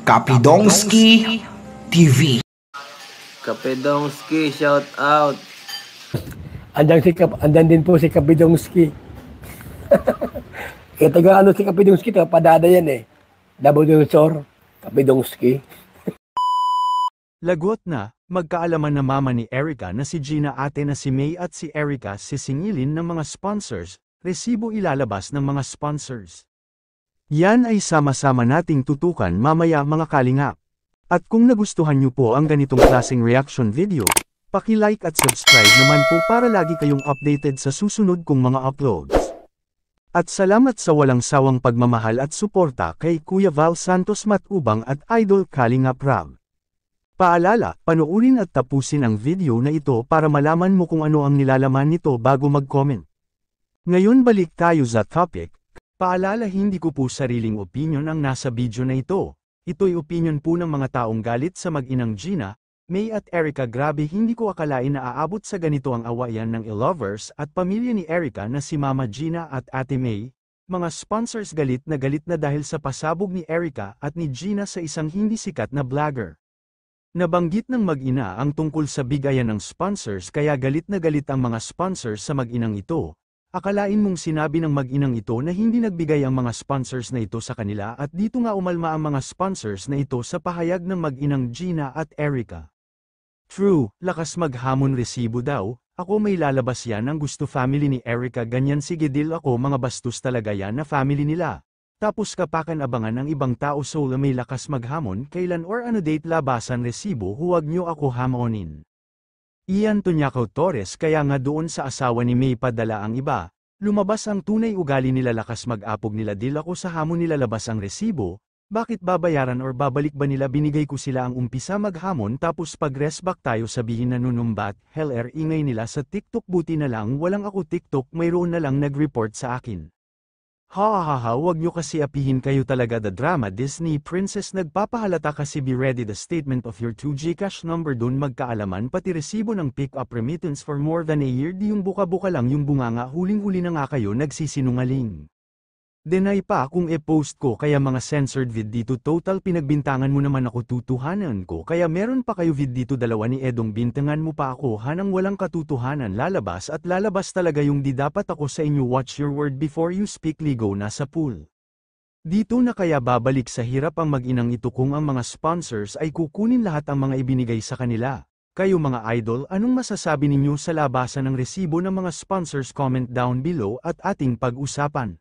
Kapidongski TV. Kapidongski, shout out. Andan din po si Kapidongski. Taga ano si Kapidongski, taga Padada yan eh. Nabudunsor, Kapidongski. Lagot na, magkaalaman na mama ni Erica na si Gina ate na si May at si Erica sisingilin ng mga sponsors, resibo ilalabas ng mga sponsors. Yan ay sama-sama nating tutukan mamaya mga kalingap. At kung nagustuhan nyo po ang ganitong klaseng reaction video, paki-like at subscribe naman po para lagi kayong updated sa susunod kong mga uploads. At salamat sa walang sawang pagmamahal at suporta kay Kuya Val Santos Matubang at Idol Kalingap Rab. Paalala, panoorin at tapusin ang video na ito para malaman mo kung ano ang nilalaman nito bago mag-comment. Ngayon balik tayo sa topic. Paalala, hindi ko po sariling opinion ang nasa video na ito. Ito'y opinion po ng mga taong galit sa mag-inang Gina, May at Erica. Grabe, hindi ko akalain na aabot sa ganito ang awayan ng ilovers at pamilya ni Erica na si Mama Gina at Ate May. Mga sponsors galit na dahil sa pasabog ni Erica at ni Gina sa isang hindi sikat na vlogger. Nabanggit ng mag-ina ang tungkol sa bigayan ng sponsors kaya galit na galit ang mga sponsors sa mag-inang ito. Akalain mong sinabi ng mag-inang ito na hindi nagbigay ang mga sponsors na ito sa kanila at dito nga umalma ang mga sponsors na ito sa pahayag ng mag-inang Gina at Erica. True, lakas maghamon resibo daw, ako may lalabas yan ang gusto family ni Erica ganyan sige deal ako mga bastos talaga yan na family nila. Tapos kapakan abangan ang ibang tao so may lakas maghamon kailan or ano date labasan resibo huwag nyo ako hamonin. Ian Toñaco Torres kaya nga doon sa asawa ni May padala ang iba, lumabas ang tunay ugali nila lakas mag-apog nila dil ako sa hamon nila labas ang resibo, bakit babayaran or babalik ba nila binigay ko sila ang umpisa maghamon tapos pag resback tayo sabihin na nunumbat, hell ingay nila sa TikTok buti na lang walang ako TikTok mayroon na lang nag-report sa akin. Ha, wag nyo kasi apihin kayo talaga the drama Disney princess nagpapahalata kasi be ready the statement of your 2 Gcash number dun magkaalaman pati resibo ng pick-up remittance for more than a year di yung buka-buka lang yung bunganga huling-huli na nga kayo nagsisinungaling. Deny pa kung e-post ko kaya mga censored vid dito total pinagbintangan mo naman ako tutuhanan ko kaya meron pa kayo vid dito dalawa ni Edong bintangan mo pa ako hanang walang katutuhanan lalabas at lalabas talaga yung di dapat ako sa inyo watch your word before you speak ligo na sa pool. Dito na kaya babalik sa hirap ang mag-inang ito kung ang mga sponsors ay kukunin lahat ang mga ibinigay sa kanila. Kayo mga idol anong masasabi ninyo sa labasan ng resibo ng mga sponsors comment down below at ating pag-usapan.